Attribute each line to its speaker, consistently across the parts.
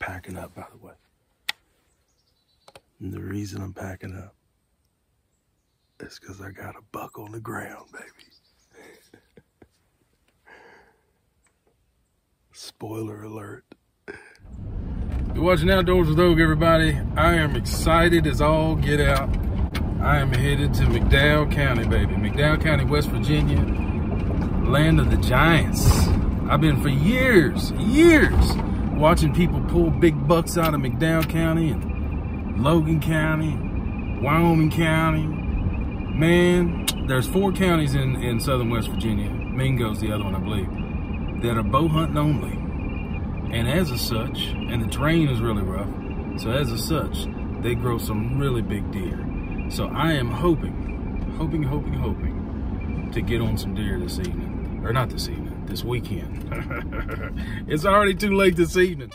Speaker 1: packing up, by the way. And the reason I'm packing up is because I got a buck on the ground, baby. Spoiler alert. You're watching Outdoors with Oak, everybody. I am excited as all get out. I am headed to MCDowell County, baby. MCDowell County, West Virginia, land of the giants. I've been for years watching people pull big bucks out of MCDowell County and Logan County, Wyoming County. Man, there's 4 counties in southern West Virginia, Mingo's the other one, I believe, that are bow hunting only. And as a such, and the terrain is really rough, so as a such, they grow some really big deer. So I am hoping to get on some deer this evening. Or not this evening, this weekend. It's already too late this evening.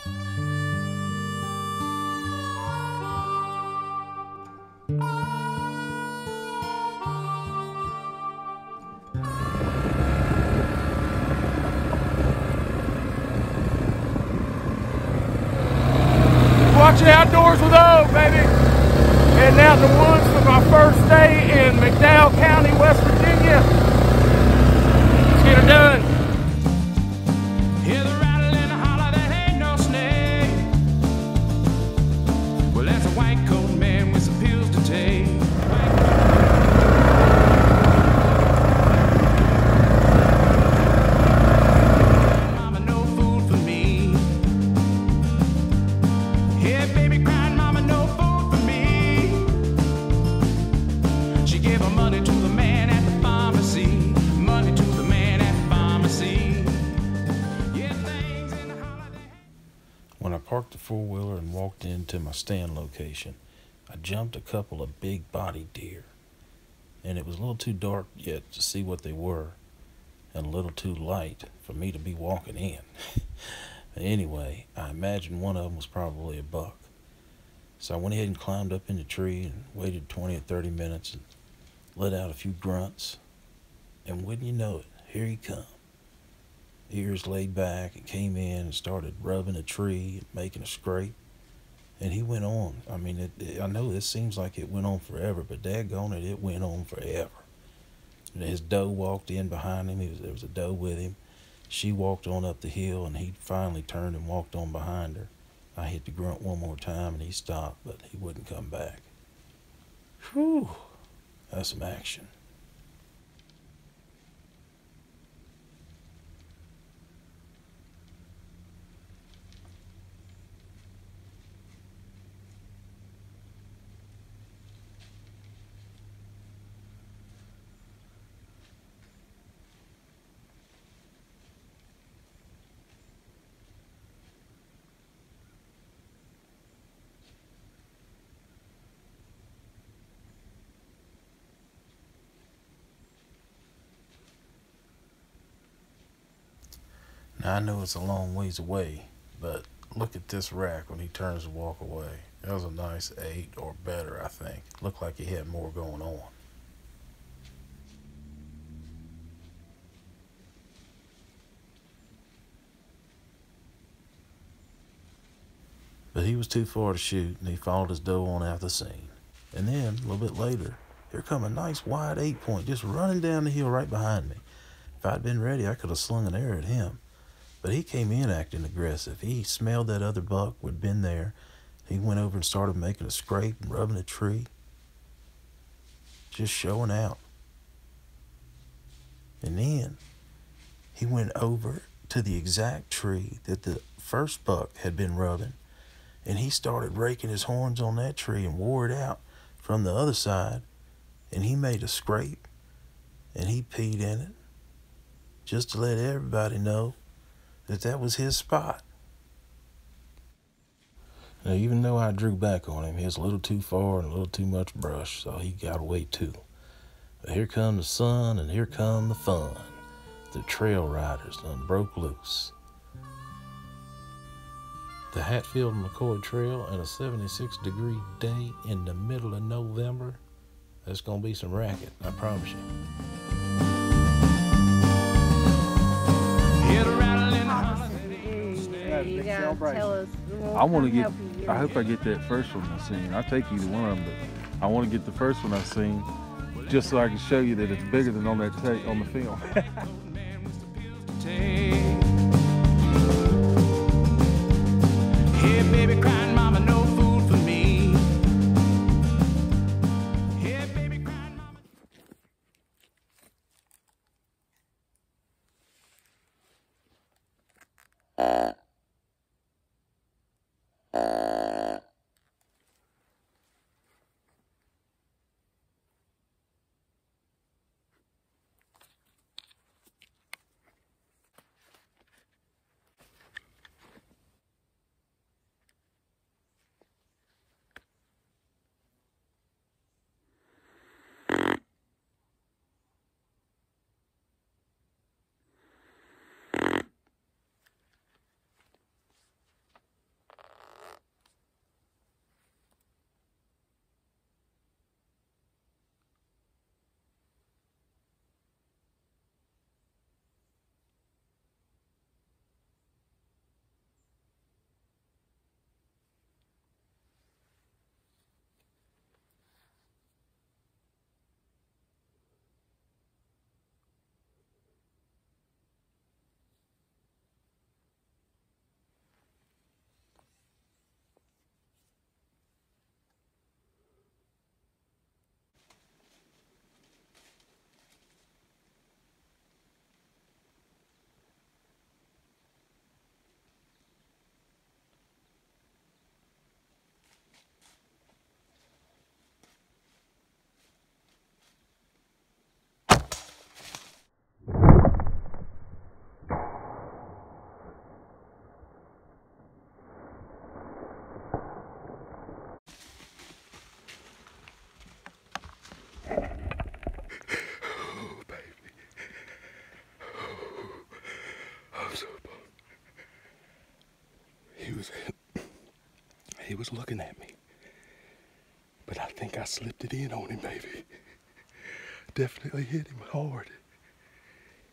Speaker 1: Watching Outdoors with O, baby. Heading out in the woods for my first day in MCDowell County, West Virginia. Let's get her done. Hear the rattle and the holler, that ain't no snake. Well, that's a white coat man with some pills to take. Mama, no food for me. Yeah, baby, crying, mama, no food for me. She gave her money to the man at the pharmacy. Money to the man at the pharmacy. Yeah, things in the holiday. When I parked the four-wheeler and walked into my stand location, I jumped a couple of big-bodied deer. And it was a little too dark yet to see what they were, and a little too light for me to be walking in. Anyway, I imagine one of them was probably a buck. So I went ahead and climbed up in the tree and waited 20 or 30 minutes and let out a few grunts. And wouldn't you know it, here he come. Ears laid back and came in and started rubbing a tree and making a scrape. And he went on. I mean, I know this seems like it went on forever, but daggone it, it went on forever. And his doe walked in behind him. There was a doe with him. She walked on up the hill, and he finally turned and walked on behind her. I hit the grunt one more time, and he stopped, but he wouldn't come back. Whew, that's some action. Now, I know it's a long ways away, but look at this rack when he turns to walk away. That was a nice 8 or better, I think. Looked like he had more going on. But he was too far to shoot, and he followed his doe on out the scene. And then, a little bit later, here come a nice wide 8-point just running down the hill right behind me. If I'd been ready, I could have slung an arrow at him. But he came in acting aggressive. He smelled that other buck who had been there. He went over and started making a scrape and rubbing a tree. Just showing out. And then he went over to the exact tree that the first buck had been rubbing. And he started raking his horns on that tree and wore it out from the other side. And he made a scrape. And he peed in it. Just to let everybody know that was his spot. Now, even though I drew back on him, he was a little too far and a little too much brush, so he got away too. But here come the sun and here come the fun. The trail riders done broke loose. The Hatfield-McCoy Trail and a 76-degree day in the middle of November. That's gonna be some racket, I promise you.
Speaker 2: You got Yeah,
Speaker 3: celebration.
Speaker 2: tell us.
Speaker 4: I want to get. I hope I get that first one I seen. I'll take either one of them, but I want to get the first one I seen, just so I can show you that it's bigger than on that on the film.
Speaker 1: Hey, baby, crying mama, no food for me. Hey, baby, crying mama. He was looking at me, but I think I slipped it in on him, baby. Definitely hit him hard.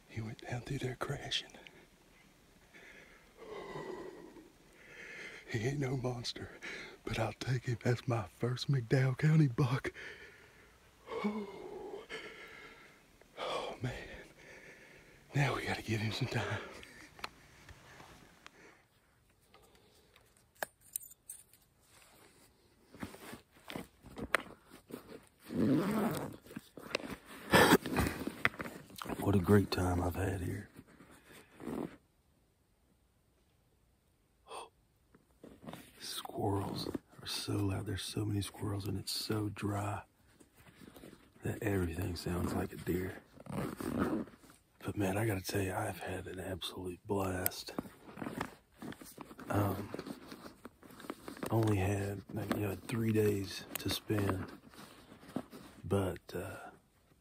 Speaker 1: He went down through there crashing. He ain't no monster, but I'll take him. That's my first MCDowell County buck. Oh, man. Now we gotta give him some time. What a great time I've had here. Squirrels are so loud. There's so many squirrels and it's so dry that everything sounds like a deer. But man, I gotta tell you, I've had an absolute blast. Only had 3 days to spend, but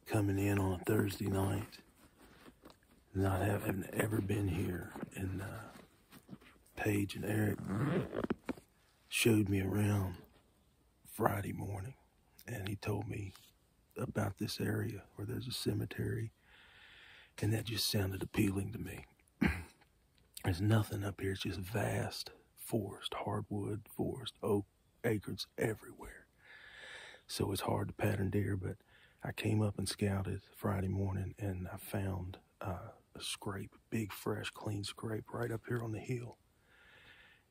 Speaker 1: coming in on a Thursday night, not having ever been here, and Paige and Eric showed me around Friday morning, and he told me about this area where there's a cemetery, and that just sounded appealing to me. There's nothing up here. It's just vast forest, hardwood forest, oak, acorns everywhere. So it's hard to pattern deer, but I came up and scouted Friday morning, and I found a scrape, big, fresh, clean scrape right up here on the hill.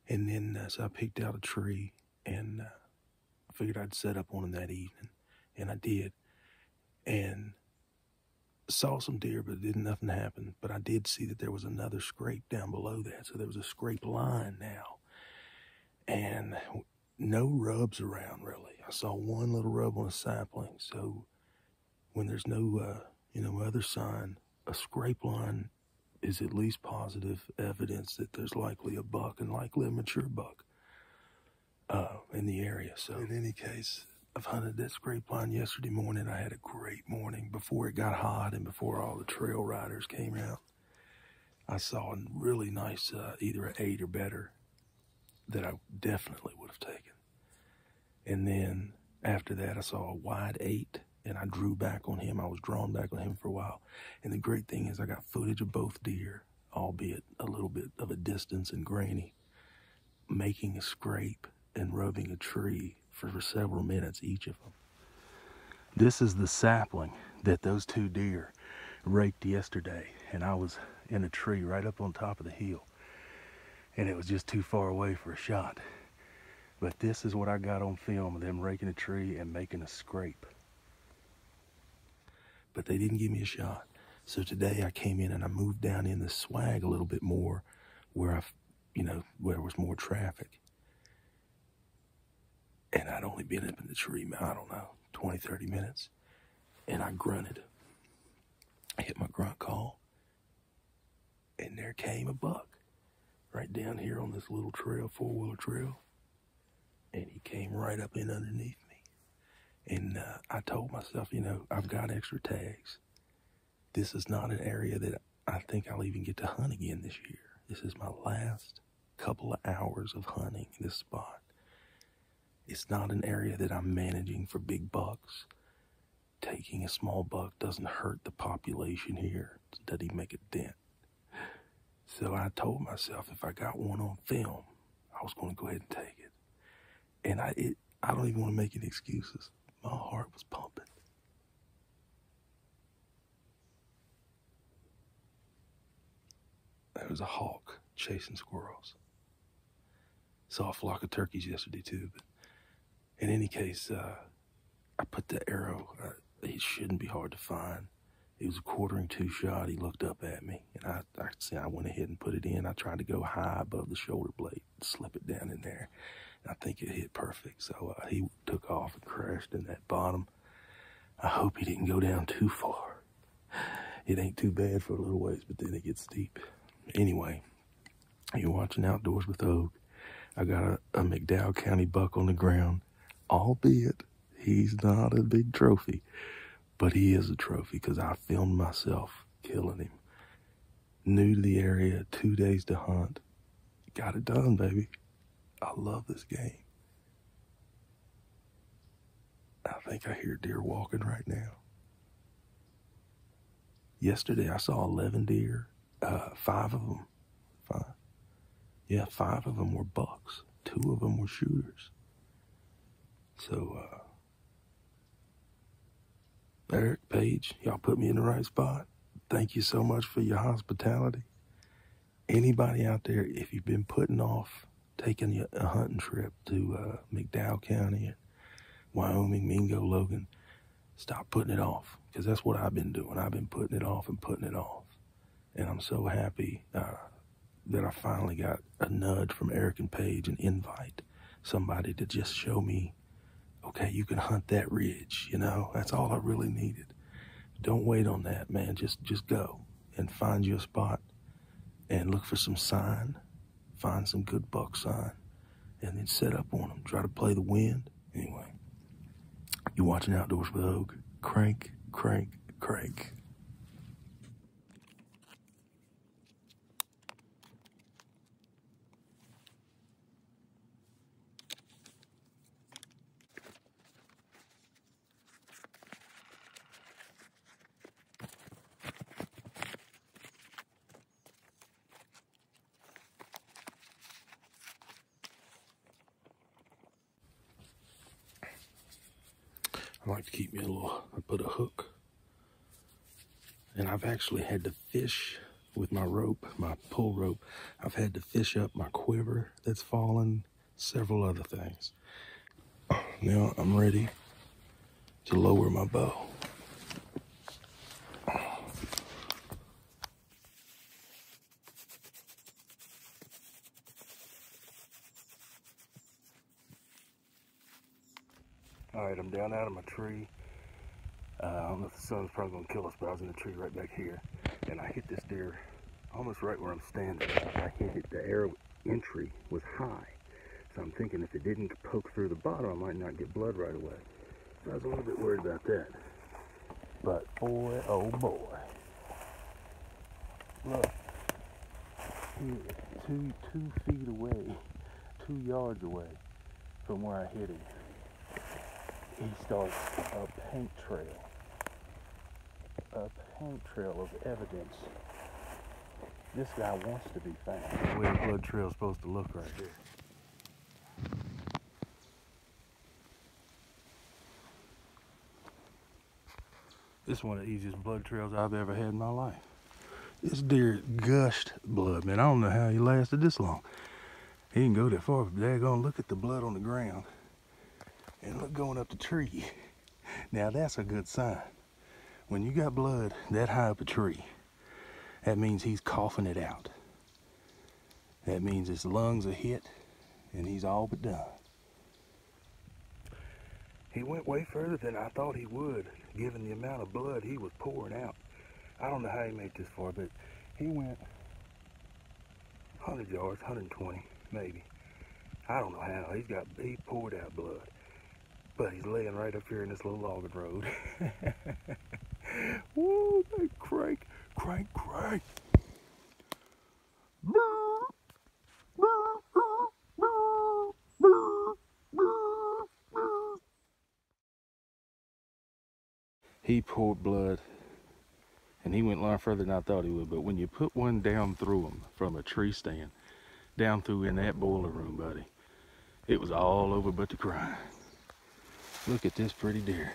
Speaker 1: And then so I picked out a tree, and I figured I'd set up on it that evening, and I did. And saw some deer, but nothing happened. But I did see that there was another scrape down below that. So there was a scrape line now. And no rubs around, really. I saw one little rub on a sapling. So when there's no, other sign, a scrape line is at least positive evidence that there's likely a buck, and likely a mature buck in the area. So in any case, I've hunted that scrape line yesterday morning. I had a great morning before it got hot and before all the trail riders came out. I saw a really nice, either an 8 or better, that I definitely would have taken. And then after that, I saw a wide 8, and I drew back on him. I was drawn back on him for a while. And the great thing is I got footage of both deer, albeit a little bit of a distance and grainy.
Speaker 2: making a scrape and rubbing a tree for several minutes, each of them. This is the sapling that those two deer raked yesterday, and I was in a tree right up on top of the hill, and it was just too far away for a shot. But this is what I got on film of them raking a tree and making a scrape. But they didn't give me a shot. So today I came in and I moved down in the swag a little bit more where where there was more traffic. And I'd only been up in the tree, I don't know, 20, 30 minutes. And I grunted. I hit my grunt call. And there came a buck right down here on this little trail, four-wheeler trail. And he came right up in underneath me. And I told myself, I've got extra tags. This is not an area that I think I'll even get to hunt again this year. This is my last couple of hours of hunting this spot. It's not an area that I'm managing for big bucks. Taking a small buck doesn't hurt the population here. It doesn't even make a dent. So I told myself if I got one on film, I was going to go ahead and take it. And I don't even want to make any excuses. My heart was pumping. There was a hawk chasing squirrels. Saw a flock of turkeys yesterday too. But in any case, I put the arrow. It shouldn't be hard to find. It was a 1/4-2 shot. He looked up at me, and I went ahead and put it in. I tried to go high above the shoulder blade, slip it down in there. I think it hit perfect. So he took off and crashed in that bottom. I hope he didn't go down too far. It ain't too bad for a little ways, but then it gets steep. Anyway, you're watching Outdoors with Oak. I got a MCDowell County buck on the ground, albeit he's not a big trophy, but he is a trophy because I filmed myself killing him. New to the area, 2 days to hunt. Got it done, baby. I love this game. I think I hear deer walking right now. Yesterday I saw 11 deer. 5 of them. 5 of them were bucks. 2 of them were shooters. So, Eric, Paige, y'all put me in the right spot. Thank you so much for your hospitality. Anybody out there, if you've been putting off taking a hunting trip to MCDowell County and Wyoming, Mingo, Logan, stop putting it off, because that's what I've been doing. I've been putting it off and putting it off. And I'm so happy that I finally got a nudge from Eric and Paige, an invite, somebody to just show me, okay, you can hunt that ridge, That's all I really needed. Don't wait on that, man. Just go and find you a spot and look for some sign, find some good buck sign, and then set up on them. Try to play the wind. Anyway, you're watching Outdoors with Oak. Crank, crank, crank. I like to keep me I put a hook. And I've actually had to fish with my rope, my pull rope. I've had to fish up my quiver that's fallen, several other things. Now I'm ready to lower my bow. All right, I'm down out of my tree. I don't know if the sun's probably gonna kill us, but I was in the tree right back here, and I hit this deer almost right where I'm standing. I hit it, the arrow entry was high, so I'm thinking if it didn't poke through the bottom, I might not get blood right away. So I was a little bit worried about that. But boy, oh boy, look, he is 2 feet away, 2 yards away from where I hit him. He starts a paint trail of evidence. This guy wants to be found. The way the blood trail is supposed to look right there. This is one of the easiest blood trails I've ever had in my life. This deer gushed blood, man. I don't know how he lasted this long. He didn't go that far, but daggone, look at the blood on the ground. And look going up the tree. Now that's a good sign. When you got blood that high up a tree, that means he's coughing it out. That means his lungs are hit and he's all but done. He went way further than I thought he would, given the amount of blood he was pouring out. I don't know how he made this far, but he went 100 yards, 120 maybe. I don't know how. He poured out blood. But he's laying right up here in this little logging road. Woo, big crank, crank, crank. He poured blood, and he went a lot further than I thought he would. But when you put one down through him from a tree stand, down through in that boiler room, buddy, it was all over but the crying. Look at this pretty deer.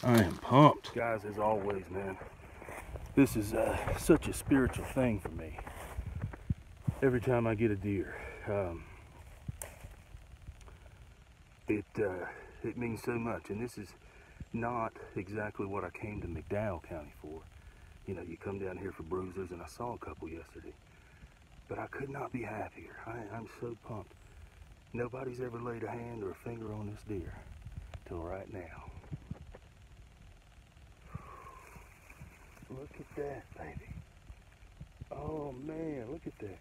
Speaker 2: I am pumped. Guys, as always, man, this is such a spiritual thing for me. Every time I get a deer, it means so much. And this is not exactly what I came to MCDowell County for. You know, you come down here for bruisers, and I saw a couple yesterday. But I could not be happier. I'm so pumped. Nobody's ever laid a hand or a finger on this deer till right now. Look at that, baby. Oh man, look at that.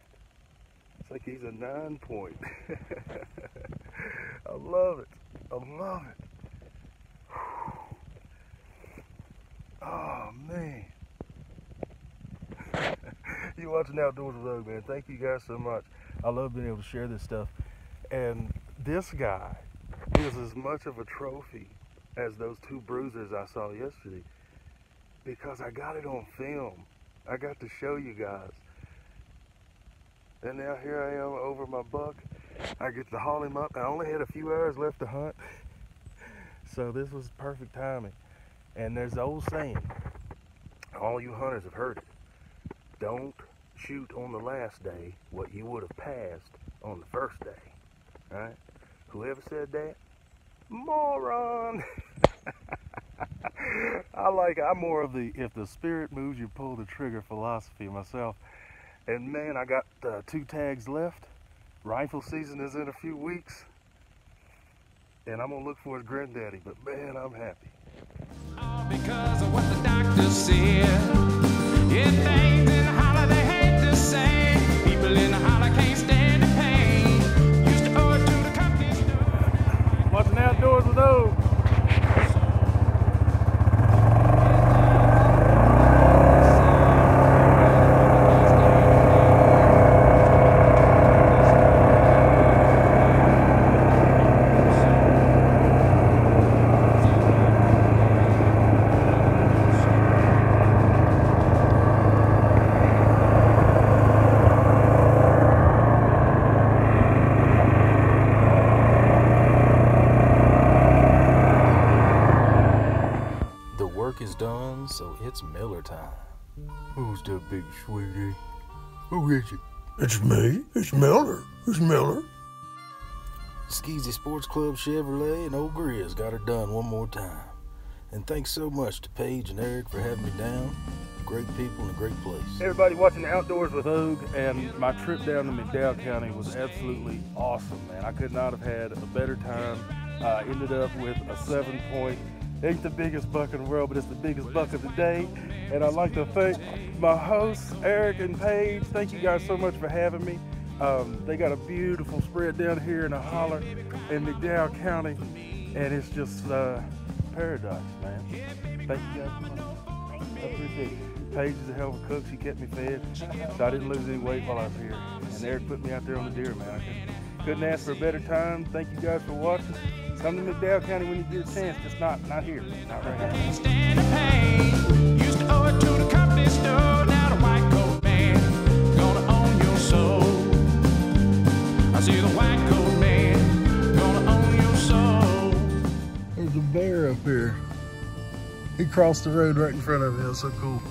Speaker 2: It's like he's a 9-point. I love it. I love it. Oh man. You watching Outdoors with Oak, man. Thank you guys so much. I love being able to share this stuff. And this guy is as much of a trophy as those two bruisers I saw yesterday, because I got it on film. I got to show you guys. And now here I am over my buck. I get to haul him up. I only had a few hours left to hunt, so this was perfect timing. And there's the old saying, all you hunters have heard it, don't shoot on the last day what you would have passed on the first day. Right? Whoever said that? Moron! I'm more of the if the spirit moves you pull the trigger philosophy myself. And man, I got 2 tags left. Rifle season is in a few weeks. And I'm gonna look for his granddaddy, but man, I'm happy.
Speaker 1: All because of what the doctor said. Yeah, things in the holler they hate to say. People in the holler can't stand the pain. Used to owe it to the company store.
Speaker 2: Watching Outdoors with Oak. Is done, so it's Miller time. Who's the big sweetie? Who is it? It's me. It's Miller. It's Miller. Skeezy Sports Club Chevrolet and Old Grizz got her done one more time. And thanks so much to Paige and Eric for having me down. Great people and a great place. Hey everybody watching the Outdoors with Oak, and my trip down to MCDowell County was absolutely awesome, man. I could not have had a better time. Ended up with a 7-point. Ain't the biggest buck in the world, but it's the biggest buck of the day. And I'd like to thank my hosts, Eric and Paige. Thank you guys so much for having me. They got a beautiful spread down here in the holler in MCDowell County, and it's just paradise, man. Thank you guys so much. I appreciate it. Paige is a hell of a cook. She kept me fed, so I didn't lose any weight while I was here. And Eric put me out there on the deer, man. I couldn't ask for a better time. Thank you guys for watching. Come to MCDowell County when you get a chance, just not here, not right here.
Speaker 1: Stand the pain. Used to owe it to the company store. Now the white coat man gonna own your soul. I see the white coat man gonna own your soul.
Speaker 2: There's a bear up here.
Speaker 3: He crossed the road right in front of me. It was so cool.